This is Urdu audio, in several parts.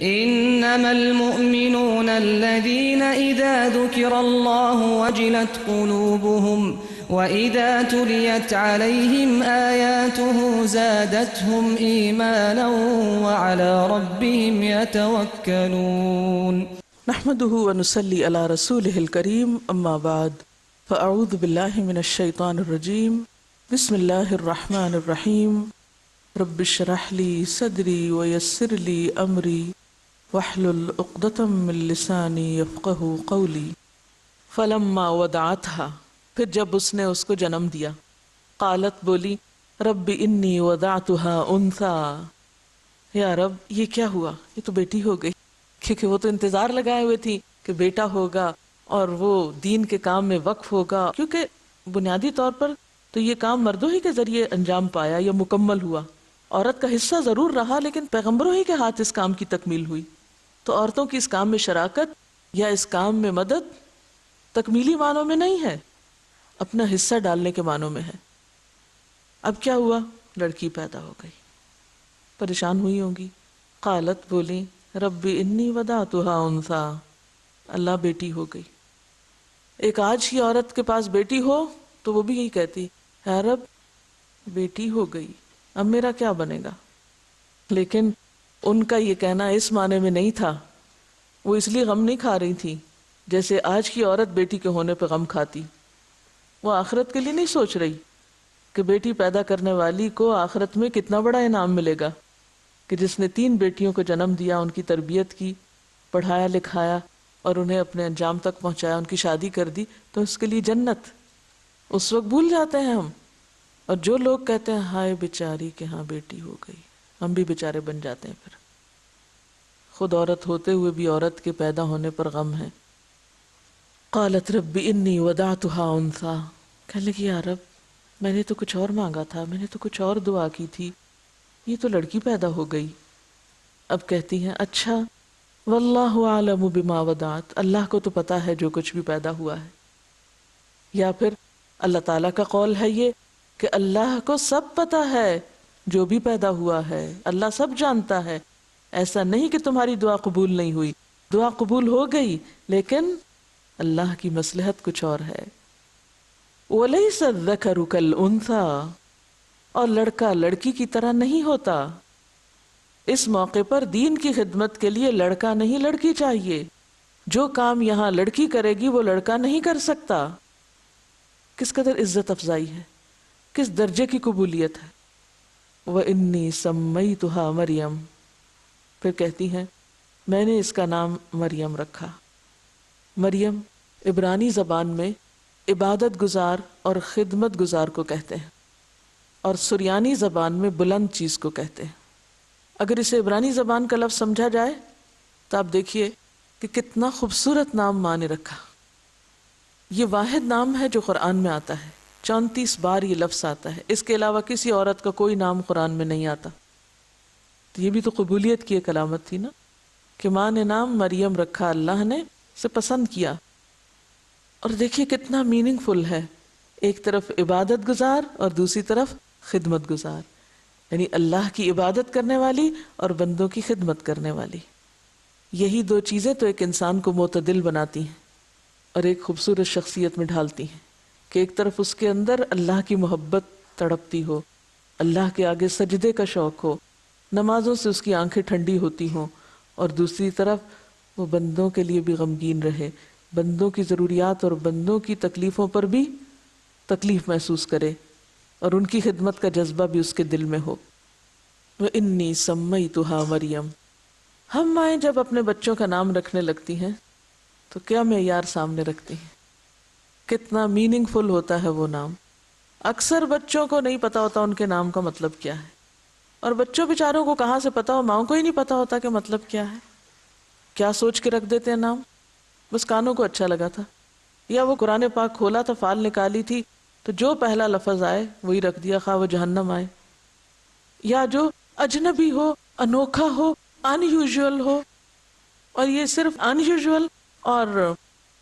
انما المؤمنون الذين اذا ذكر الله وجلت قلوبهم واذا تليت عليهم آياته زادتهم ایمانا وعلى ربهم يتوكلون. نحمده ونصلي على رسوله الكريم اما بعد فاعوذ بالله من الشيطان الرجيم بسم الله الرحمن الرحيم رب اشرح لي صدري ويسر لي امري واحلل عقدة من لساني يفقهوا قولي. فلما وضعتها، پھر جب اس نے اس کو جنم دیا، قالت بولی رب انی وضعتها انثى، یا رب یہ کیا ہوا، یہ تو بیٹی ہو گئی، کیونکہ وہ تو انتظار لگائے ہوئے تھی کہ بیٹا ہوگا اور وہ دین کے کام میں وقف ہوگا، کیونکہ بنیادی طور پر تو یہ کام مردوں ہی کے ذریعے انجام پایا یا مکمل ہوا، عورت کا حصہ ضرور رہا لیکن پیغمبروں ہی کے ہاتھ اس کام کی تکمیل ہوئی، تو عورتوں کی اس کام میں شراکت یا اس کام میں مدد تکمیلی معنوں میں نہیں ہے، اپنا حصہ ڈالنے کے معنوں میں ہے۔ اب کیا ہوا، لڑکی پیدا ہو گئی، پریشان ہوئی ہوں گی، قالت بولی رب انی وضعتها انثى، اللہ بیٹی ہو گئی۔ ایک آج کی عورت کے پاس بیٹی ہو تو وہ بھی یہی کہتی ہے رب بیٹی ہو گئی، اب میرا کیا بنے گا، لیکن ان کا یہ کہنا اس معنی میں نہیں تھا، وہ اس لیے غم نہیں کھا رہی تھی جیسے آج کی عورت بیٹی کے ہونے پہ غم کھاتی، وہ آخرت کے لیے نہیں سوچ رہی کہ بیٹی پیدا کرنے والی کو آخرت میں کتنا بڑا انعام ملے گا، کہ جس نے 3 بیٹیوں کو جنم دیا، ان کی تربیت کی، پڑھایا لکھایا اور انہیں اپنے انجام تک پہنچایا، ان کی شادی کر دی، تو اس کے لیے جنت۔ اس وقت بھول جاتے ہیں ہم، اور جو لوگ کہتے ہیں ہائے بیچاری کہ ہاں بیٹی ہو گئی، ہم بھی بیچارے بن جاتے ہیں، پھر خود عورت ہوتے ہوئے بھی عورت کے پیدا ہونے پر غم ہے۔ قالت رب انی وضعتها انثى، کہنے لگی یا رب میں نے تو کچھ اور مانگا تھا، میں نے تو کچھ اور دعا کی تھی، یہ تو لڑکی پیدا ہو گئی۔ اب کہتی ہیں اچھا واللہ اعلم بما وضعت، اللہ کو تو پتا ہے جو کچھ بھی پیدا ہوا ہے، یا پھر اللہ تعالیٰ کا قول ہے یہ کہ اللہ کو سب پتا ہے جو بھی پیدا ہوا ہے، اللہ سب جانتا ہے، ایسا نہیں کہ تمہاری دعا قبول نہیں ہوئی، دعا قبول ہو گئی لیکن اللہ کی مصلحت کچھ اور ہے۔ وَلَيْسَ الذَّكَرُ كَالْأُنثَى، اور لڑکا لڑکی کی طرح نہیں ہوتا۔ اس موقع پر دین کی خدمت کے لیے لڑکا نہیں لڑکی چاہیے، جو کام یہاں لڑکی کرے گی وہ لڑکا نہیں کر سکتا۔ کس قدر عزت افزائی ہے، کس درجے کی قبولیت ہے۔ وَإِنِّي سَمَّيْتُهَا مَرْيَمَ، پھر کہتی ہیں میں نے اس کا نام مریم رکھا۔ مریم عبرانی زبان میں عبادت گزار اور خدمت گزار کو کہتے ہیں، اور سریانی زبان میں بلند چیز کو کہتے ہیں۔ اگر اسے عبرانی زبان کا لفظ سمجھا جائے تو آپ دیکھیے کہ کتنا خوبصورت نام ماں نے رکھا۔ یہ واحد نام ہے جو قرآن میں آتا ہے، 34 بار یہ لفظ آتا ہے، اس کے علاوہ کسی عورت کا کوئی نام قرآن میں نہیں آتا۔ تو یہ بھی تو قبولیت کی ایک علامت تھی نا، کہ ماں نے نام مریم رکھا، اللہ نے اسے پسند کیا۔ اور دیکھیے کتنا میننگ فل ہے، ایک طرف عبادت گزار اور دوسری طرف خدمت گزار، یعنی اللہ کی عبادت کرنے والی اور بندوں کی خدمت کرنے والی۔ یہی 2 چیزیں تو ایک انسان کو معتدل بناتی ہیں اور ایک خوبصورت شخصیت میں ڈھالتی ہیں، کہ ایک طرف اس کے اندر اللہ کی محبت تڑپتی ہو، اللہ کے آگے سجدے کا شوق ہو، نمازوں سے اس کی آنکھیں ٹھنڈی ہوتی ہوں، اور دوسری طرف وہ بندوں کے لیے بھی غمگین رہے، بندوں کی ضروریات اور بندوں کی تکلیفوں پر بھی تکلیف محسوس کرے، اور ان کی خدمت کا جذبہ بھی اس کے دل میں ہو۔ وَإِنِّي سَمَّيْتُهَا مریم۔ ہم مائیں جب اپنے بچوں کا نام رکھنے لگتی ہیں تو کیا معیار سامنے رکھتی ہیں، کتنا میننگ فل ہوتا ہے وہ نام۔ اکثر بچوں کو نہیں پتا ہوتا ان کے نام کا مطلب کیا ہے، اور بچوں بیچاروں کو کہاں سے پتا ہو، ماؤں کو ہی نہیں پتا ہوتا کہ مطلب کیا ہے، کیا سوچ کے رکھ دیتے ہیں نام، بس کانوں کو اچھا لگا تھا، یا وہ قرآن پاک کھولا تھا، فال نکالی تھی تو جو پہلا لفظ آئے وہی رکھ دیا، خواہ وہ جہنم آئے، یا جو اجنبی ہو، انوکھا ہو، ان یوزول ہو۔ اور یہ صرف ان یوزول اور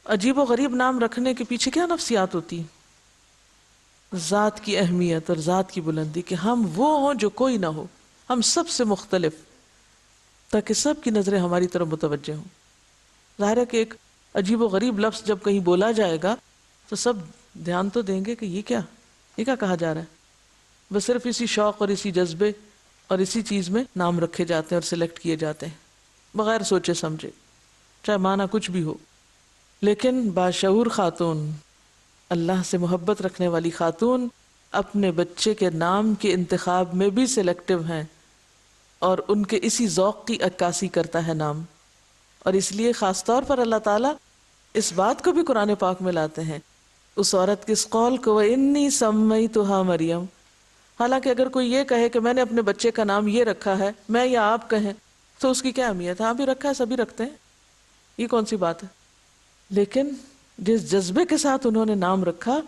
عجیب و غریب نام رکھنے کے پیچھے کیا نفسیات ہوتی ہیں، ذات کی اہمیت اور ذات کی بلندی، کہ ہم وہ ہوں جو کوئی نہ ہو، ہم سب سے مختلف۔ تاکہ سب کی نظریں ہماری طرف متوجہ ہوں. ظاہر ہے کہ ایک عجیب و غریب لفظ جب کہیں بولا جائے گا تو سب دھیان تو دیں گے کہ یہ کیا کہا جا رہا ہے. بس صرف اسی شوق اور اسی جذبے اور اسی چیز میں نام رکھے جاتے ہیں اور سلیکٹ کیے جاتے ہیں بغیر سوچے سمجھے، چاہے معنی کچھ بھی ہو. لیکن باشعور خاتون، اللہ سے محبت رکھنے والی خاتون اپنے بچے کے نام کے انتخاب میں بھی سلیکٹیو ہیں اور ان کے اسی ذوق کی عکاسی کرتا ہے نام. اور اس لیے خاص طور پر اللہ تعالیٰ اس بات کو بھی قرآن پاک میں لاتے ہیں اس عورت کے اس قول کو وَإِنِّي سَمَّيْتُهَا مریم. حالانکہ اگر کوئی یہ کہے کہ میں نے اپنے بچے کا نام یہ رکھا ہے، میں یا آپ کہیں تو اس کی کیا اہمیت ہے؟ ہاں بھی رکھا ہے، سبھی رکھتے ہیں، یہ کون سی بات ہے. لیکن جس جذبے کے ساتھ انہوں نے نام رکھا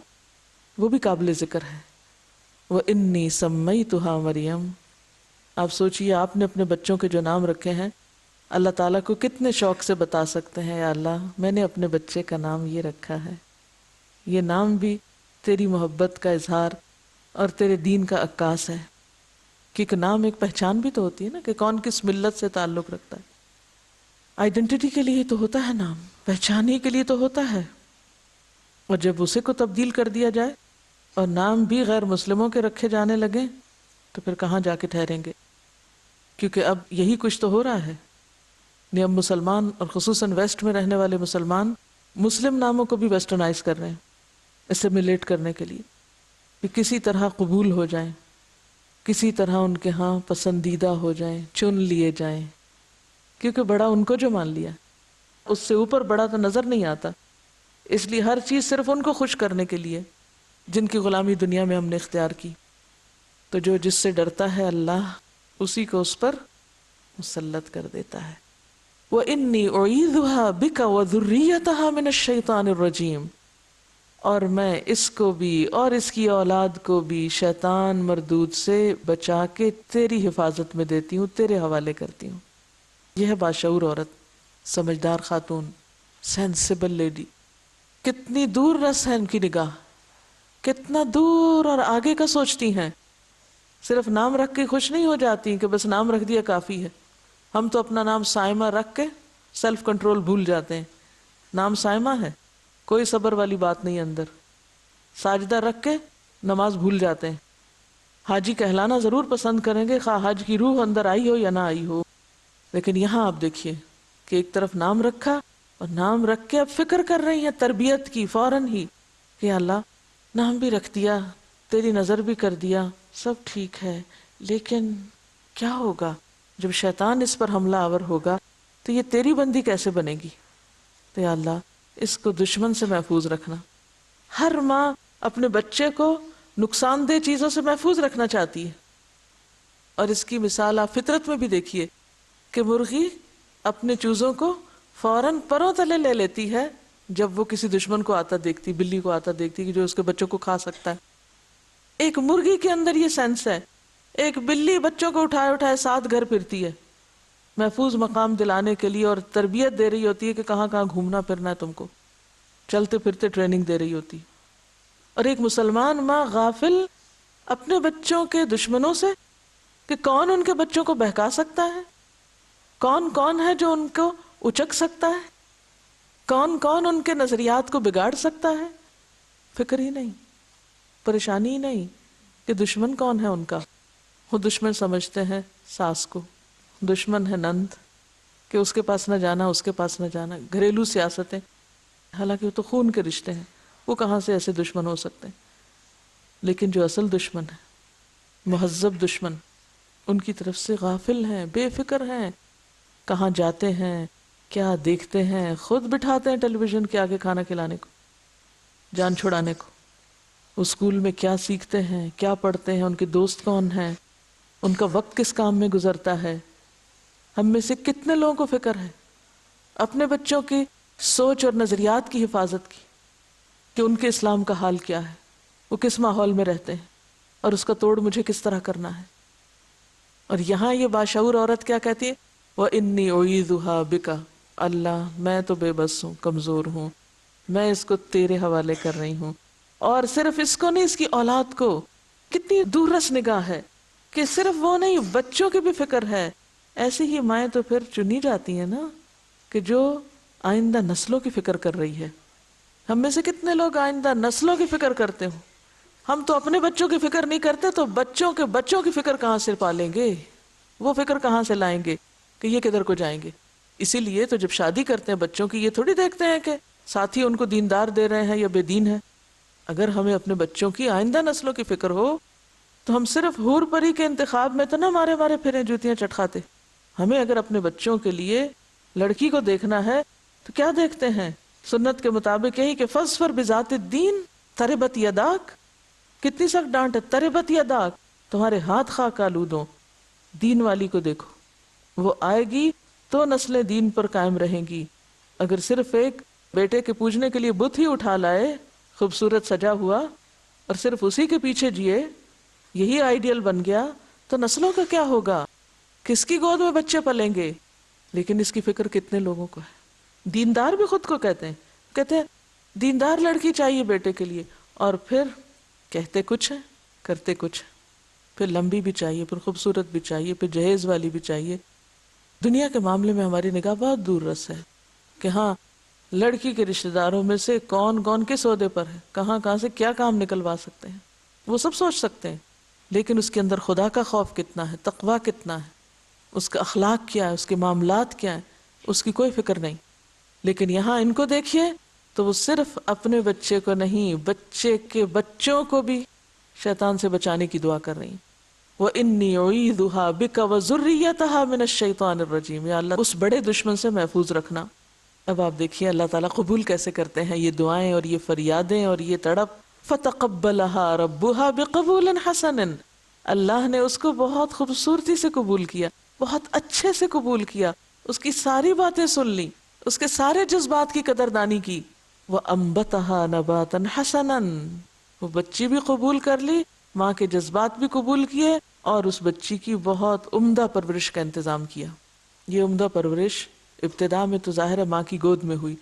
وہ بھی قابل ذکر ہے. وَإِنِّي سَمَّيْتُهَا مریم. آپ سوچئے آپ نے اپنے بچوں کے جو نام رکھے ہیں اللہ تعالیٰ کو کتنے شوق سے بتا سکتے ہیں، یا اللہ میں نے اپنے بچے کا نام یہ رکھا ہے. یہ نام بھی تیری محبت کا اظہار اور تیرے دین کا عکاس ہے. کیونکہ نام ایک پہچان بھی تو ہوتی ہے نا کہ کون کس ملت سے تعلق رکھتا ہے. آئیڈینٹی کے لیے تو ہوتا ہے نام، پہچان ہی کے لیے تو ہوتا ہے. اور جب اسے کو تبدیل کر دیا جائے اور نام بھی غیر مسلموں کے رکھے جانے لگے تو پھر کہاں جا کے ٹھہریں گے. کیونکہ اب یہی کچھ تو ہو رہا ہے. اب مسلمان اور خصوصاً ویسٹ میں رہنے والے مسلمان مسلم ناموں کو بھی ویسٹرنائز کر رہے ہیں اسیمیلیٹ کرنے کے لیے کہ کسی طرح قبول ہو جائیں، کسی طرح ان کے ہاں پسندیدہ ہو جائیں، چن لیے جائیں. کیونکہ بڑا ان کو جو مان لیا اس سے اوپر بڑا تو نظر نہیں آتا، اس لیے ہر چیز صرف ان کو خوش کرنے کے لیے جن کی غلامی دنیا میں ہم نے اختیار کی. تو جو جس سے ڈرتا ہے اللہ اسی کو اس پر مسلط کر دیتا ہے. وَإِنِّي أُعِيذُهَا بِكَ وَذُرِّيَّتَهَا مِنَ الشَّيْطَانِ الرَّجِيمِ. اور میں اس کو بھی اور اس کی اولاد کو بھی شیطان مردود سے بچا کے تیری حفاظت میں دیتی ہوں، تیرے حوالے کرتی ہوں. یہ ہے باشعور عورت، سمجھدار خاتون، سینسیبل لیڈی. کتنی دور رس ہے ان کی نگاہ، کتنا دور اور آگے کا سوچتی ہیں. صرف نام رکھ کے خوش نہیں ہو جاتی کہ بس نام رکھ دیا کافی ہے. ہم تو اپنا نام سائمہ رکھ کے سیلف کنٹرول بھول جاتے ہیں. نام سائمہ ہے، کوئی صبر والی بات نہیں اندر. ساجدہ رکھ کے نماز بھول جاتے ہیں. حاجی کہلانا ضرور پسند کریں گے خواہ حج کی روح اندر آئی ہو یا نہ آئی ہو. لیکن یہاں آپ دیکھیے کہ ایک طرف نام رکھا اور نام رکھ کے اب فکر کر رہی ہیں تربیت کی فوراً ہی کہ اللہ نام بھی رکھ دیا، تیری نظر بھی کر دیا، سب ٹھیک ہے، لیکن کیا ہوگا جب شیطان اس پر حملہ آور ہوگا تو یہ تیری بندی کیسے بنے گی. تو یا اللہ اس کو دشمن سے محفوظ رکھنا. ہر ماں اپنے بچے کو نقصان دہ چیزوں سے محفوظ رکھنا چاہتی ہے. اور اس کی مثال آپ فطرت میں بھی دیکھیے کہ مرغی اپنے چوزوں کو فوراً پروں تلے لے لیتی ہے جب وہ کسی دشمن کو آتا دیکھتی، بلی کو آتا دیکھتی کہ جو اس کے بچوں کو کھا سکتا ہے. ایک مرغی کے اندر یہ سینس ہے. ایک بلی بچوں کو اٹھائے اٹھائے ساتھ گھر پھرتی ہے محفوظ مقام دلانے کے لیے اور تربیت دے رہی ہوتی ہے کہ کہاں کہاں گھومنا پھرنا ہے، تم کو چلتے پھرتے ٹریننگ دے رہی ہوتی. اور ایک مسلمان ماں غافل اپنے بچوں کے دشمنوں سے کہ کون ان کے بچوں کو بہکا سکتا ہے، کون ہے جو ان کو اچک سکتا ہے، کون ان کے نظریات کو بگاڑ سکتا ہے. فکر ہی نہیں، پریشانی ہی نہیں کہ دشمن کون ہے ان کا. وہ دشمن سمجھتے ہیں ساس کو، دشمن ہے نند کہ اس کے پاس نہ جانا، اس کے پاس نہ جانا. گھریلو سیاستیں، حالانکہ وہ تو خون کے رشتے ہیں، وہ کہاں سے ایسے دشمن ہو سکتے ہیں. لیکن جو اصل دشمن ہے، مہذب دشمن، ان کی طرف سے غافل ہیں، بے فکر ہیں. کہاں جاتے ہیں، کیا دیکھتے ہیں، خود بٹھاتے ہیں ٹیلی ویژن کے آگے کھانا کھلانے کو، جان چھڑانے کو. وہ اسکول میں کیا سیکھتے ہیں، کیا پڑھتے ہیں، ان کے دوست کون ہیں، ان کا وقت کس کام میں گزرتا ہے. ہم میں سے کتنے لوگوں کو فکر ہے اپنے بچوں کی سوچ اور نظریات کی حفاظت کی کہ ان کے اسلام کا حال کیا ہے، وہ کس ماحول میں رہتے ہیں اور اس کا توڑ مجھے کس طرح کرنا ہے. اور یہاں یہ باشعور عورت کیا کہتی ہے، وَإِنِّي أُعِيذُهَا بِكَ. اللہ میں تو بے بس ہوں، کمزور ہوں، میں اس کو تیرے حوالے کر رہی ہوں. اور صرف اس کو نہیں، اس کی اولاد کو. کتنی دور رس نگاہ ہے کہ صرف وہ نہیں، بچوں کی بھی فکر ہے ایسی ہی مائیں تو پھر چنی جاتی ہیں نا کہ جو آئندہ نسلوں کی فکر کر رہی ہے. ہم میں سے کتنے لوگ آئندہ نسلوں کی فکر کرتے ہوں؟ ہم تو اپنے بچوں کی فکر نہیں کرتے تو بچوں کے بچوں کی فکر کہاں سے پالیں گے؟ وہ فکر کہاں سے لائیں گے کہ یہ کدھر کو جائیں گے؟ اسی لیے تو جب شادی کرتے ہیں بچوں کی، یہ تھوڑی دیکھتے ہیں کہ ساتھی ان کو دیندار دے رہے ہیں یا بے دین ہے. اگر ہمیں اپنے بچوں کی آئندہ نسلوں کی فکر ہو تو ہم صرف حور پری کے انتخاب میں تو نہ مارے مارے پھریں جوتیاں چٹکھاتے. ہمیں اگر اپنے بچوں کے لیے لڑکی کو دیکھنا ہے تو کیا دیکھتے ہیں؟ سنت کے مطابق یہی کہ فاظفر بذات الدین تربت یداک. کتنی سخت ڈانٹ ہے، تربت یداک، تمہارے ہاتھ خاک آلود ہوں. دین والی کو دیکھو، وہ آئے گی تو نسلیں دین پر قائم رہیں گی. اگر صرف ایک بیٹے کے پوجنے کے لیے بت ہی اٹھا لائے خوبصورت سجا ہوا اور صرف اسی کے پیچھے جیے، یہی آئیڈیل بن گیا، تو نسلوں کا کیا ہوگا؟ کس کی گود میں بچے پلیں گے؟ لیکن اس کی فکر کتنے لوگوں کو ہے؟ دیندار بھی خود کو کہتے ہیں دیندار لڑکی چاہیے بیٹے کے لیے، اور پھر کہتے کچھ ہے کرتے کچھ ہے. پھر لمبی بھی چاہیے، پھر خوبصورت بھی چاہیے، پھر جہیز والی بھی چاہیے. دنیا کے معاملے میں ہماری نگاہ بہت دور رس ہے کہ ہاں لڑکی کے رشتہ داروں میں سے کون کون کس عہدے پر ہے، کہاں سے کیا کام نکلوا سکتے ہیں، وہ سب سوچ سکتے ہیں. لیکن اس کے اندر خدا کا خوف کتنا ہے، تقویٰ کتنا ہے، اس کا اخلاق کیا ہے، اس کے معاملات کیا ہیں، اس کی کوئی فکر نہیں. لیکن یہاں ان کو دیکھیے تو وہ صرف اپنے بچے کو نہیں، بچے کے بچوں کو بھی شیطان سے بچانے کی دعا کر رہی ہیں. وَإِنِّي أُعِيذُهَا بِكَ وَذُرِّيَّتَهَا مِنَ الشَّيْطَانِ الرَّجِيمِ. یا اللہ اس بڑے دشمن سے محفوظ رکھنا. اب آپ دیکھیے اللہ تعالیٰ قبول کیسے کرتے ہیں یہ دعائیں اور یہ فریادیں اور یہ تڑپ. فَتَقَبَّلَهَا رَبُّهَا بِقَبُولٍ حَسَنٍ. اللہ نے اس کو بہت خوبصورتی سے قبول کیا، بہت اچھے سے قبول کیا، اس کی ساری باتیں سن لی، اس کے سارے جذبات کی قدردانی کی. وَأَنبَتَهَا نَبَاتًا حَسَنًا. وہ بچی بھی قبول کر لی، ماں کے جذبات بھی قبول کیے، اور اس بچی کی بہت عمدہ پرورش کا انتظام کیا. یہ عمدہ پرورش ابتدا میں تو ظاہر ہے ماں کی گود میں ہوئی،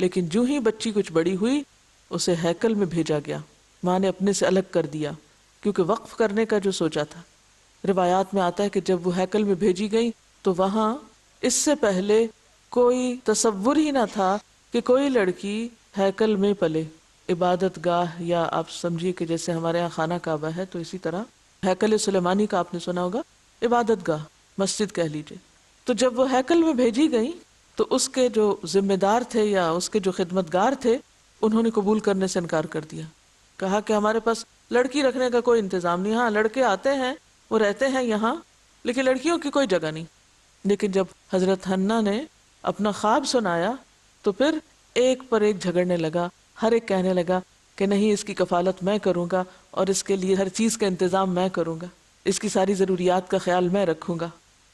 لیکن جو ہی بچی کچھ بڑی ہوئی اسے ہیکل میں بھیجا گیا. ماں نے اپنے سے الگ کر دیا کیونکہ وقف کرنے کا جو سوچا تھا. روایات میں آتا ہے کہ جب وہ ہیکل میں بھیجی گئی تو وہاں اس سے پہلے کوئی تصور ہی نہ تھا کہ کوئی لڑکی ہیکل میں پلے. عبادت گاہ، یا آپ سمجھیے کہ جیسے ہمارے یہاں خانہ کعبہ ہے تو اسی طرح ہیکل سلیمانی کا آپ نے سنا ہوگا، عبادت گاہ، مسجد کہہ لیجئے. تو جب وہ ہیکل میں بھیجی گئی تو اس کے جو ذمہ دار تھے یا اس کے جو خدمتگار تھے انہوں نے قبول کرنے سے انکار کر دیا. کہا کہ ہمارے پاس لڑکی رکھنے کا کوئی انتظام نہیں، ہاں لڑکے آتے ہیں وہ رہتے ہیں یہاں لیکن لڑکیوں کی کوئی جگہ نہیں. لیکن جب حضرت حنہ نے اپنا خواب سنایا تو پھر ایک پر ایک جھگڑنے لگا. ہر ایک کہنے لگا کہ نہیں، اس کی کفالت میں کروں گا اور اس کے لیے ہر چیز کا انتظام میں کروں گا، اس کی ساری ضروریات کا خیال میں رکھوں گا.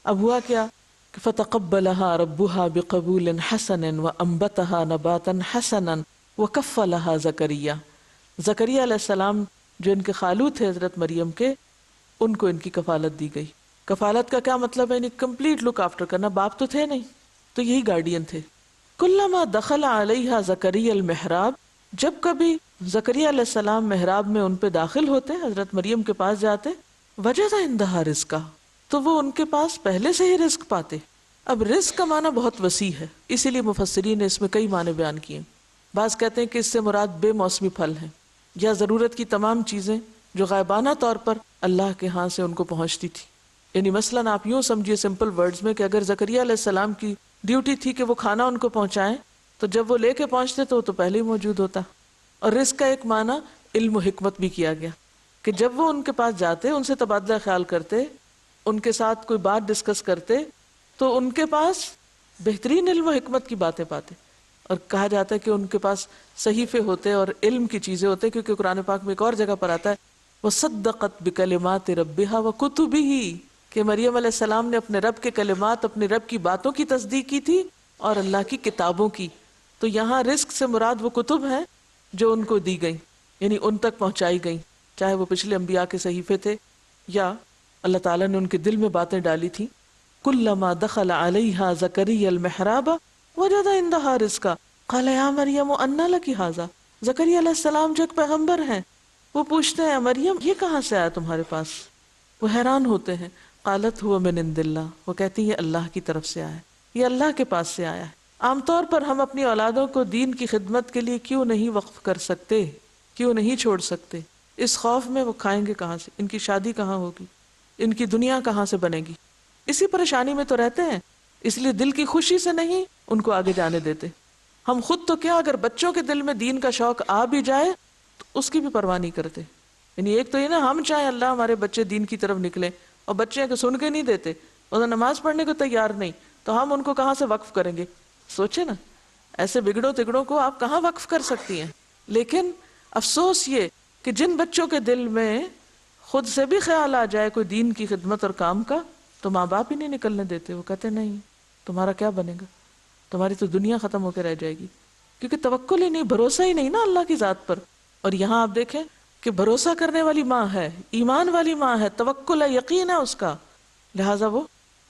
اب ہوا کیا کہ فَتَقَبَّلَهَا رَبُّهَا بِقَبُولٍ حَسَنٍ وَأَنبَتَهَا نَبَاتًا حَسَنًا وَكَفَّلَهَا زَكَرِيَّا. زکریا علیہ السلام جو ان کے خالو تھے حضرت مریم کے، ان کو ان کی کفالت دی گئی. کفالت کا کیا مطلب ہے؟ یعنی کمپلیٹ لک آفٹر کرنا. باپ تو تھے نہیں تو یہی گارڈین تھے. کلما دخل علیہا زکریا المحراب، جب کبھی زکریا علیہ السلام محراب میں ان پہ داخل ہوتے، حضرت مریم کے پاس جاتے، وجد عندہا رزقا، تو وہ ان کے پاس پہلے سے ہی رزق پاتے. اب رزق کا معنی بہت وسیع ہے، اسی لیے مفسرین نے اس میں کئی معنی بیان کیے. بعض کہتے ہیں کہ اس سے مراد بے موسمی پھل ہیں یا ضرورت کی تمام چیزیں جو غائبانہ طور پر اللہ کے ہاں سے ان کو پہنچتی تھی. یعنی مثلاً آپ یوں سمجھیے سمپل ورڈز میں کہ اگر زکریا علیہ السلام کی ڈیوٹی تھی کہ وہ کھانا ان کو پہنچائیں تو جب وہ لے کے پہنچتے تو وہ تو پہلے ہی موجود ہوتا. اور رزق کا ایک معنی علم و حکمت بھی کیا گیا کہ جب وہ ان کے پاس جاتے، ان سے تبادلہ خیال کرتے، ان کے ساتھ کوئی بات ڈسکس کرتے تو ان کے پاس بہترین علم و حکمت کی باتیں پاتے. اور کہا جاتا ہے کہ ان کے پاس صحیفے ہوتے اور علم کی چیزیں ہوتے، کیونکہ قرآن پاک میں ایک اور جگہ پر آتا ہے وَصَدَّقَتْ بِكَلِمَاتِ رَبِّهَا وَكُتُبِهِ، کہ مریم علیہ السلام نے اپنے رب کے کلمات، اپنے رب کی باتوں کی تصدیق کی تھی اور اللہ کی کتابوں کی. تو یہاں رزق سے مراد وہ کتب ہیں جو ان کو دی گئیں، یعنی ان تک پہنچائی گئیں، چاہے وہ پچھلے انبیاء کے صحیفے تھے یا اللہ تعالیٰ نے ان کے دل میں باتیں ڈالی تھی. کلما دخل علیہا زکریا المحراب وجد عندہا رزقا قال یا مریم انا لکی ھذا. زکریا علیہ السلام جو ایک پیغمبر ہیں وہ پوچھتے ہیں مریم یہ کہاں سے آیا تمہارے پاس؟ وہ حیران ہوتے ہیں قالت هو من عند اللہ، وہ کہتی ہے اللہ کی طرف سے آیا ہے، یہ اللہ کے پاس سے آیا ہے۔ عام طور پر ہم اپنی اولادوں کو دین کی خدمت کے لیے کیوں نہیں وقف کر سکتے، کیوں نہیں چھوڑ سکتے؟ اس خوف میں وہ کھائیں گے کہاں سے، ان کی شادی کہاں ہوگی، ان کی دنیا کہاں سے بنے گی، اسی پریشانی میں تو رہتے ہیں، اس لیے دل کی خوشی سے نہیں ان کو آگے جانے دیتے۔ ہم خود تو کیا، اگر بچوں کے دل میں دین کا شوق آ بھی جائے تو اس کی بھی پرواہ نہیں کرتے۔ یعنی ایک تو یہ نا، ہم چاہیں اللہ ہمارے بچے دین کی طرف نکلیں، اور بچے کو سن کے نہیں دیتے، اور نماز پڑھنے کو تیار نہیں، تو ہم ان کو کہاں سے وقف کریں گے؟ سوچے نا، ایسے بگڑوں تگڑوں کو آپ کہاں وقف کر سکتی ہیں؟ لیکن افسوس یہ کہ جن بچوں کے دل میں خود سے بھی خیال آ جائے کوئی دین کی خدمت اور کام کا، تو ماں باپ ہی نہیں نکلنے دیتے۔ وہ کہتے نہیں، تمہارا کیا بنے گا، تمہاری تو دنیا ختم ہو کے رہ جائے گی، کیونکہ توکل ہی نہیں، بھروسہ ہی نہیں نا اللہ کی ذات پر۔ اور یہاں آپ دیکھیں کہ بھروسہ کرنے والی ماں ہے، ایمان والی ماں ہے، توکل ہے، یقین ہے اس کا، لہٰذا وہ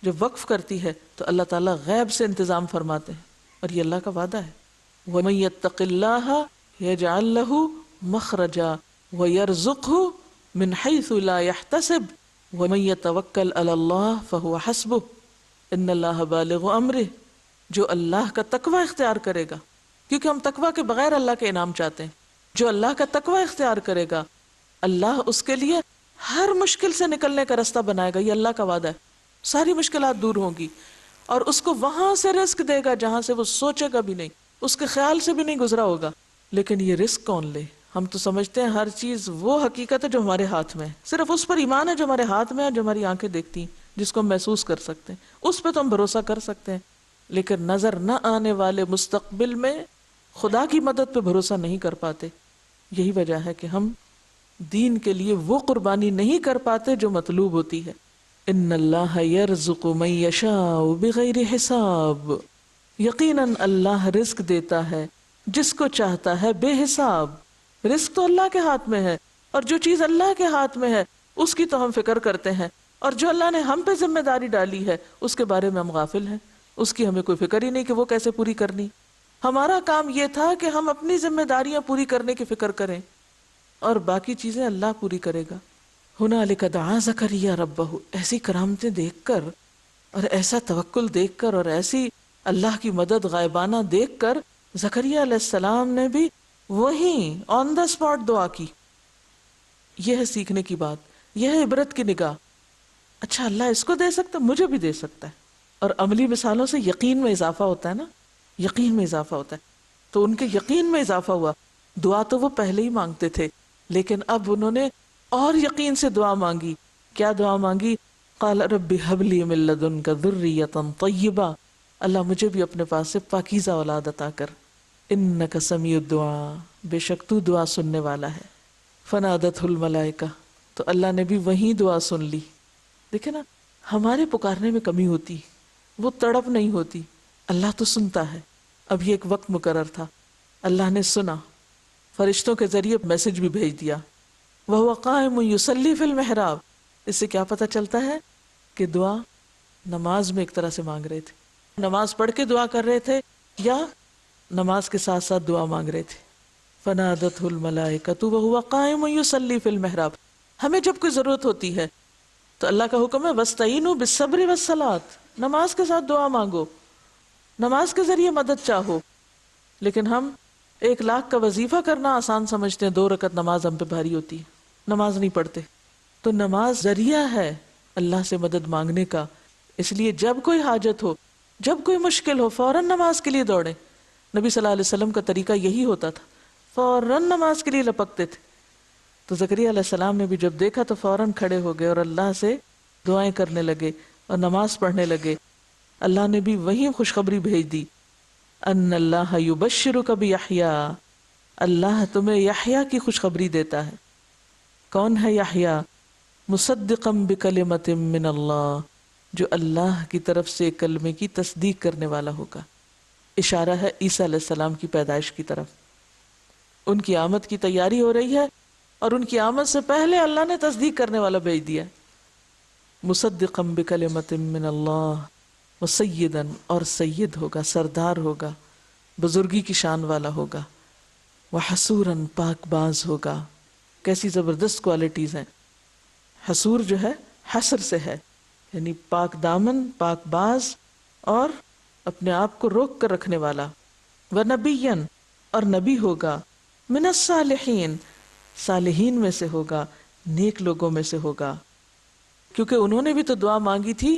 جب وقف کرتی ہے تو اللہ تعالیٰ غیب سے انتظام فرماتے ہیں، اور یہ اللہ کا وعدہ ہے۔ وَمَن يَتَّقِ اللَّهَ يَجْعَل لَّهُ مَخْرَجًا وَيَرْزُقْهُ مِنْ حَيْثُ لَا يَحْتَسِبُ وَمَن يَتَوَكَّلْ عَلَى اللَّهِ فَهُوَ حَسْبُهُ إِنَّ اللَّهَ بَالِغُ أَمْرِهِ۔ جو اللہ کا تقوی اختیار کرے گا، کیونکہ ہم تقوی کے بغیر اللہ کے انعام چاہتے ہیں، جو اللہ کا تقوی اختیار کرے گا اللہ اس کے لیے ہر مشکل سے نکلنے کا راستہ بنائے گا۔ یہ اللہ کا وعدہ ہے، ساری مشکلات دور ہوں گی، اور اس کو وہاں سے رزق دے گا جہاں سے وہ سوچے گا بھی نہیں، اس کے خیال سے بھی نہیں گزرا ہوگا۔ لیکن یہ رزق کون لے؟ ہم تو سمجھتے ہیں ہر چیز وہ حقیقت ہے جو ہمارے ہاتھ میں ہے، صرف اس پر ایمان ہے جو ہمارے ہاتھ میں ہے، جو ہماری آنکھیں دیکھتی ہیں، جس کو ہم محسوس کر سکتے ہیں، اس پہ تو ہم بھروسہ کر سکتے ہیں۔ لیکن نظر نہ آنے والے مستقبل میں خدا کی مدد پہ بھروسہ نہیں کر پاتے۔ یہی وجہ ہے کہ ہم دین کے لیے وہ قربانی نہیں کر پاتے جو مطلوب ہوتی ہے۔ ان اللہ یرزق من یشاء بغیر حساب، یقیناً اللہ رزق دیتا ہے جس کو چاہتا ہے بے حساب۔ رزق تو اللہ کے ہاتھ میں ہے، اور جو چیز اللہ کے ہاتھ میں ہے اس کی تو ہم فکر کرتے ہیں، اور جو اللہ نے ہم پہ ذمہ داری ڈالی ہے اس کے بارے میں ہم غافل ہیں، اس کی ہمیں کوئی فکر ہی نہیں کہ وہ کیسے پوری کرنی۔ ہمارا کام یہ تھا کہ ہم اپنی ذمہ داریاں پوری کرنے کی فکر کریں، اور باقی چیزیں اللہ پوری کرے گا۔ ہنالک دعا زکریا ربہ، ایسی کرامتیں دیکھ کر اور ایسا توکل دیکھ کر اور ایسی اللہ کی مدد غائبانہ دیکھ کر زکریا علیہ السلام نے بھی وہیں آن دا اسپاٹ دعا کی۔ یہ ہے سیکھنے کی بات، یہ ہے عبرت کی نگاہ۔ اچھا اللہ اس کو دے سکتا، مجھے بھی دے سکتا ہے۔ اور عملی مثالوں سے یقین میں اضافہ ہوتا ہے نا، یقین میں اضافہ ہوتا ہے۔ تو ان کے یقین میں اضافہ ہوا۔ دعا تو وہ پہلے ہی مانگتے تھے، لیکن اب انہوں نے اور یقین سے دعا مانگی۔ کیا دعا مانگی؟ قال رب هب لي من لدنك ذرية طيبة، اللہ مجھے بھی اپنے پاس سے پاکیزہ اولاد عطا کر، انك سمیع الدعاء، بے شک تو دعا سننے والا ہے۔ فنادته الملائکہ، تو اللہ نے بھی وہیں دعا سن لی۔ دیکھیں نا، ہمارے پکارنے میں کمی ہوتی، وہ تڑپ نہیں ہوتی، اللہ تو سنتا ہے۔ اب یہ ایک وقت مقرر تھا، اللہ نے سنا، فرشتوں کے ذریعے میسج بھی بھیج دیا۔ وَهُوَ قَائِمٌ يُصَلِّي فِي الْمِحْرَابِ، اس سے کیا پتہ چلتا ہے کہ دعا نماز میں ایک طرح سے مانگ رہے تھے، نماز پڑھ کے دعا کر رہے تھے یا نماز کے ساتھ ساتھ دعا مانگ رہے تھے۔ فَنَادَتْهُ الْمَلَائِكَةُ وَهُوَ قَائِمٌ يُصَلِّي فِي الْمِحْرَابِ، ہمیں جب کوئی ضرورت ہوتی ہے تو اللہ کا حکم ہے وَاسْتَعِينُوا بِالصَّبْرِ وَالصَّلَاةِ، نماز کے ساتھ دعا مانگو، نماز کے ذریعے مدد چاہو۔ لیکن ہم 1,00,000 کا وظیفہ کرنا آسان سمجھتے ہیں، 2 رکعت نماز ہم پہ بھاری ہوتی ہے، نماز نہیں پڑھتے۔ تو نماز ذریعہ ہے اللہ سے مدد مانگنے کا، اس لیے جب کوئی حاجت ہو، جب کوئی مشکل ہو، فوراً نماز کے لیے دوڑیں۔ نبی صلی اللہ علیہ وسلم کا طریقہ یہی ہوتا تھا، فوراً نماز کے لیے لپکتے تھے۔ تو زکریا علیہ السلام نے بھی جب دیکھا تو فوراً کھڑے ہو گئے اور اللہ سے دعائیں کرنے لگے اور نماز پڑھنے لگے۔ اللہ نے بھی وہیں خوشخبری بھیج دی، ان اللہ یبشرک بیحییٰ، اللہ تمہیں یحییٰ کی خوشخبری دیتا ہے۔ کون ہے یحییٰ؟ مصدقا بکلمۃ من اللہ، جو اللہ کی طرف سے کلمے کی تصدیق کرنے والا ہوگا۔ اشارہ ہے عیسیٰ علیہ السلام کی پیدائش کی طرف، ان کی آمد کی تیاری ہو رہی ہے، اور ان کی آمد سے پہلے اللہ نے تصدیق کرنے والا بھیج دیا۔ مصدقا بکلمۃ من اللہ وسیداً، اور سید ہوگا، سردار ہوگا، بزرگی کی شان والا ہوگا، وحسوراً، پاک باز ہوگا۔ کیسی زبردست کوالٹیز ہیں۔ حسور جو ہے حسر سے ہے، یعنی پاک دامن، پاک باز اور اپنے آپ کو روک کر رکھنے والا. وَنَبِيًّا، اور نبی ہوگا. مِنَ الصَّالِحِينَ، صالحین میں سے ہوگا، نیک لوگوں میں سے ہوگا. کیونکہ انہوں نے بھی تو دعا مانگی تھی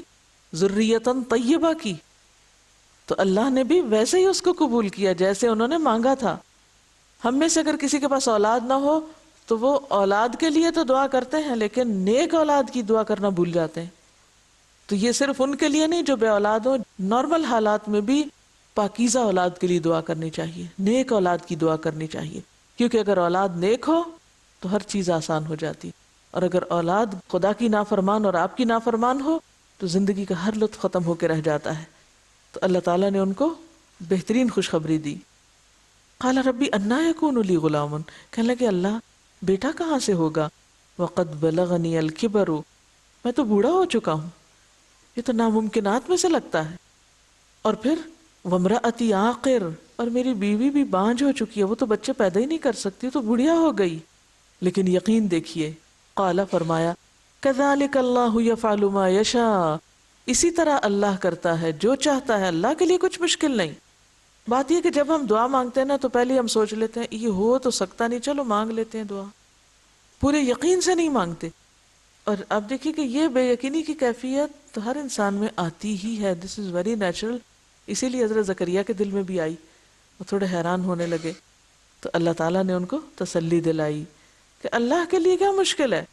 ذُرِّيَّةً طیبہ کی، تو اللہ نے بھی ویسے ہی اس کو قبول کیا جیسے انہوں نے مانگا تھا. ہم میں سے اگر کسی کے پاس اولاد نہ ہو تو وہ اولاد کے لیے تو دعا کرتے ہیں لیکن نیک اولاد کی دعا کرنا بھول جاتے ہیں. تو یہ صرف ان کے لیے نہیں جو بے اولاد ہو، نارمل حالات میں بھی پاکیزہ اولاد کے لیے دعا کرنی چاہیے، نیک اولاد کی دعا کرنی چاہیے. کیونکہ اگر اولاد نیک ہو تو ہر چیز آسان ہو جاتی، اور اگر اولاد خدا کی نافرمان اور آپ کی نافرمان ہو تو زندگی کا ہر لطف ختم ہو کے رہ جاتا ہے. تو اللہ تعالیٰ نے ان کو بہترین خوشخبری دی. قال ربی انا یکون لی غلام، کہنے لگے اللہ بیٹا کہاں سے ہوگا. وقد بلغنی الکبر، میں تو بوڑھا ہو چکا ہوں. یہ تو ناممکنات میں سے لگتا ہے. اور پھر وامرأتی عاقر، اور میری بیوی بھی بانجھ ہو چکی ہے، وہ تو بچے پیدا ہی نہیں کر سکتی، تو بڑھیا ہو گئی. لیکن یقین دیکھیے، قال فرمایا کذالک اللہ یفعل ما یشاء، اسی طرح اللہ کرتا ہے جو چاہتا ہے، اللہ کے لیے کچھ مشکل نہیں. بات یہ کہ جب ہم دعا مانگتے ہیں نا تو پہلے ہم سوچ لیتے ہیں یہ ہو تو سکتا نہیں، چلو مانگ لیتے ہیں دعا، پورے یقین سے نہیں مانگتے. اور اب دیکھیے کہ یہ بے یقینی کی کیفیت تو ہر انسان میں آتی ہی ہے، دس از ویری نیچرل. اسی لیے حضرت زکریا کے دل میں بھی آئی، وہ تھوڑے حیران ہونے لگے. تو اللہ تعالیٰ نے ان کو تسلی دلائی کہ اللہ کے لیے کیا مشکل ہے.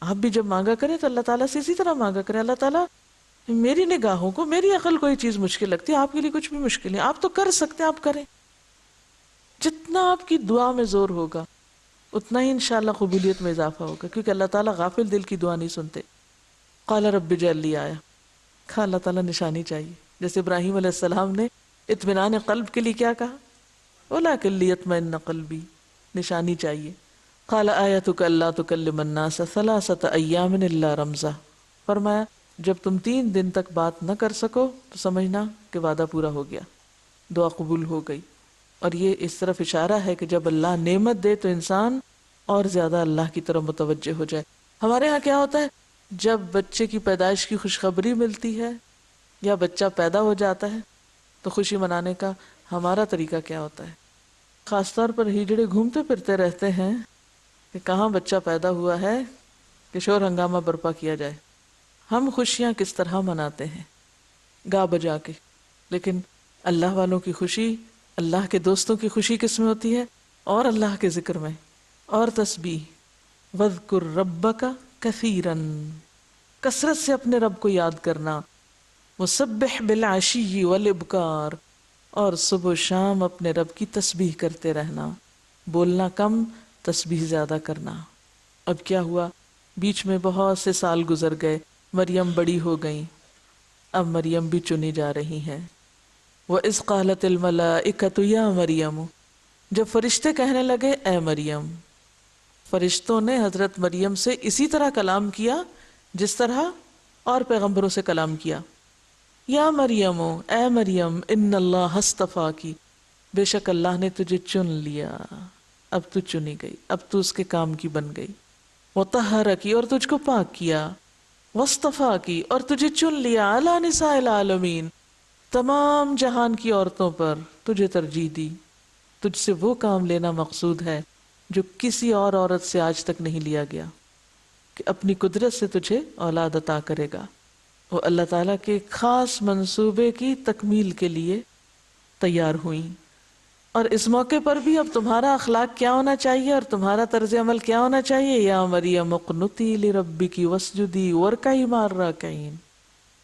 آپ بھی جب مانگا کریں تو اللہ تعالیٰ سے اسی طرح مانگا کریں. اللہ تعالیٰ میری نگاہوں کو، میری عقل کو یہ چیز مشکل لگتی ہے، آپ کے لیے کچھ بھی مشکل نہیں، آپ تو کر سکتے ہیں، آپ کریں. جتنا آپ کی دعا میں زور ہوگا اتنا ہی انشاءاللہ قبولیت میں اضافہ ہوگا، کیونکہ اللہ تعالیٰ غافل دل کی دعا نہیں سنتے. قال رب اجعل لی آیا، کہا اللہ تعالیٰ نشانی چاہیے. جیسے ابراہیم علیہ السلام نے اطمینان قلب کے لیے کیا کہا، وَلَكِن لِيَطْمَئِنَّ قَلْبِي، نشانی چاہیے. قال آیتک اللہ تکلم الناس ثلاثة ایام الا رمزا، فرمایا جب تم 3 دن تک بات نہ کر سکو تو سمجھنا کہ وعدہ پورا ہو گیا، دعا قبول ہو گئی. اور یہ اس طرف اشارہ ہے کہ جب اللہ نعمت دے تو انسان اور زیادہ اللہ کی طرف متوجہ ہو جائے. ہمارے ہاں کیا ہوتا ہے، جب بچے کی پیدائش کی خوشخبری ملتی ہے یا بچہ پیدا ہو جاتا ہے تو خوشی منانے کا ہمارا طریقہ کیا ہوتا ہے. خاص طور پر ہجڑے گھومتے پھرتے رہتے ہیں کہ کہاں بچہ پیدا ہوا ہے کہ شور ہنگامہ برپا کیا جائے. ہم خوشیاں کس طرح مناتے ہیں، گا بجا کے. لیکن اللہ والوں کی خوشی، اللہ کے دوستوں کی خوشی کس میں ہوتی ہے، اور اللہ کے ذکر میں، اور تسبیح. وَاذْكُرْ رَبَّكَ كَثِيرًا، کثرت سے اپنے رب کو یاد کرنا. وَسَبِّحْ بِالْعَشِيِّ وَالْإِبْكَارِ، اور صبح و شام اپنے رب کی تسبیح کرتے رہنا، بولنا کم، تسبیح زیادہ کرنا. اب کیا ہوا، بیچ میں بہت سے سال گزر گئے، مریم بڑی ہو گئیں، اب مریم بھی چنی جا رہی ہیں. وَإِذْ قَالَتِ الْمَلَائِكَةُ يَا مَرْيَمُ، جب فرشتے کہنے لگے اے مریم. فرشتوں نے حضرت مریم سے اسی طرح کلام کیا جس طرح اور پیغمبروں سے کلام کیا. یا مریم، اے مریم، ان اللہ اصطفاکی، بے شک اللہ نے تجھے چن لیا، اب تو چنی گئی، اب تو اس کے کام کی بن گئی. وطہرکی، اور تجھ کو پاک کیا. واصطفاکی، اور تجھے چن لیا. علی نساء العالمین، تمام جہان کی عورتوں پر تجھے ترجیح دی. تجھ سے وہ کام لینا مقصود ہے جو کسی اور عورت سے آج تک نہیں لیا گیا، کہ اپنی قدرت سے تجھے اولاد عطا کرے گا. وہ اللہ تعالیٰ کے خاص منصوبے کی تکمیل کے لیے تیار ہوئیں. اور اس موقع پر بھی اب تمہارا اخلاق کیا ہونا چاہیے اور تمہارا طرز عمل کیا ہونا چاہیے. یا مریم اقنتی لربکی واسجدی وارکعی مع الراکعین،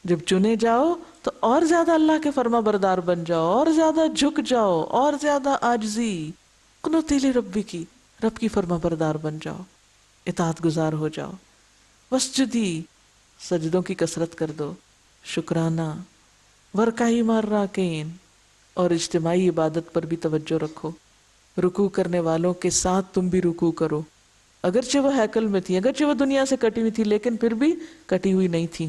جب چنے جاؤ تو اور زیادہ اللہ کے فرما بردار بن جاؤ، اور زیادہ جھک جاؤ، اور زیادہ عاجزی. قنوتی لربکی، رب کی فرما بردار بن جاؤ، اطاعت گزار ہو جاؤ. واسجدی، سجدوں کی کثرت کر دو، شکرانہ. ورکعی مع الراکعین، اور اجتماعی عبادت پر بھی توجہ رکھو. رکوع کرنے والوں کے ساتھ تم بھی رکوع کرو. اگرچہ وہ ہیکل میں تھی، اگرچہ وہ دنیا سے کٹی ہوئی تھی، لیکن پھر بھی کٹی ہوئی نہیں تھی.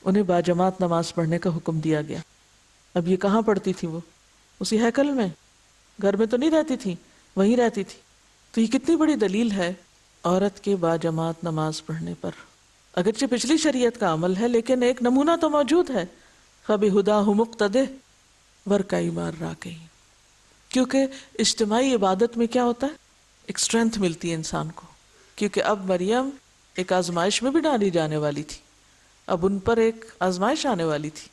انہیں باجماعت نماز پڑھنے کا حکم دیا گیا. اب یہ کہاں پڑھتی تھی، وہ اسی ہیکل میں، گھر میں تو نہیں رہتی تھی، وہیں رہتی تھی. تو یہ کتنی بڑی دلیل ہے عورت کے باجماعت نماز پڑھنے پر. اگرچہ پچھلی شریعت کا عمل ہے لیکن ایک نمونہ تو موجود ہے. فَبِهُدَاهُ مُقْتَدِهْ وَارْكَعِ مَعَ الرَّاكِعِينَ. کیونکہ اجتماعی عبادت میں کیا ہوتا ہے؟ ایک اسٹرینتھ ملتی ہے انسان کو. کیونکہ اب مریم ایک آزمائش میں بھی ڈالی جانے والی تھی، اب ان پر ایک آزمائش آنے والی تھی.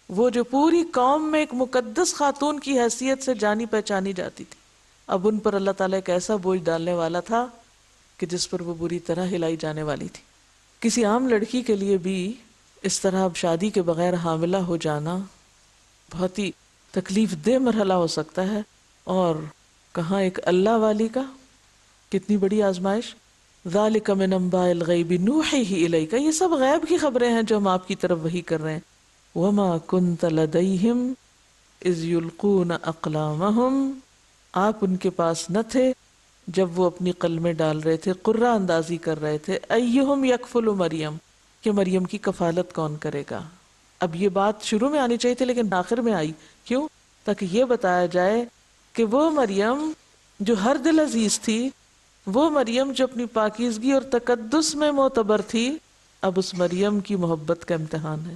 وہ جو پوری قوم میں ایک مقدس خاتون کی حیثیت سے جانی پہچانی جاتی تھی، اب ان پر اللہ تعالیٰ ایک ایسا بوجھ ڈالنے والا تھا کہ جس پر وہ بری طرح ہلائی جانے والی تھی. کسی عام لڑکی کے لیے بھی اس طرح اب شادی کے بغیر حاملہ ہو جانا بہت ہی تکلیف دہ مرحلہ ہو سکتا ہے، اور کہاں ایک اللہ والی کا کتنی بڑی آزمائش. ذَلِكَ مِنْ أَنْبَاءِ الْغَيْبِ نُوحِيهِ إِلَيْكَ. یہ سب غیب کی خبریں ہیں جو ہم آپ کی طرف وحی کر رہے ہیں. وَمَا كُنْتَ لَدَيْهِمْ إِذْ يُلْقُونَ أَقْلَامَهُمْ. آپ ان کے پاس نہ تھے جب وہ اپنی قلمیں ڈال رہے تھے، قرہ اندازی کر رہے تھے. أَيُّهُمْ يَكْفُلُ مریم، کہ مریم کی کفالت کون کرے گا. اب یہ بات شروع میں آنی چاہیے تھی لیکن آخر میں آئی. کیوں؟ تاکہ یہ بتایا جائے کہ وہ مریم جو ہر دل عزیز تھی، وہ مریم جو اپنی پاکیزگی اور تقدس میں معتبر تھی، اب اس مریم کی محبت کا امتحان ہے.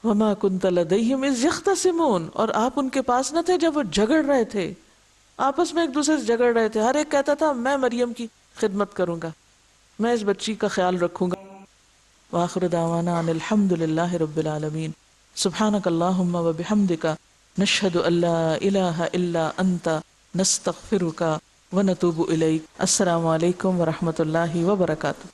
وَمَا كُنْتَ لَدَيْهِمْ إِذْ يَخْتَصِمُونَ. اور آپ ان کے پاس نہ تھے جب وہ جھگڑ رہے تھے، آپس میں ایک دوسرے سے جھگڑ رہے تھے. ہر ایک کہتا تھا میں مریم کی خدمت کروں گا، میں اس بچی کا خیال رکھوں گا. وآخر دعوانا ان الحمد للہ رب العالمین. سبحانک اللہم وبحمدک، نشہد ان لا الہ الا انت، نستغفرک ونتوب الیک. السلام علیکم ورحمۃ اللہ وبرکاتہ.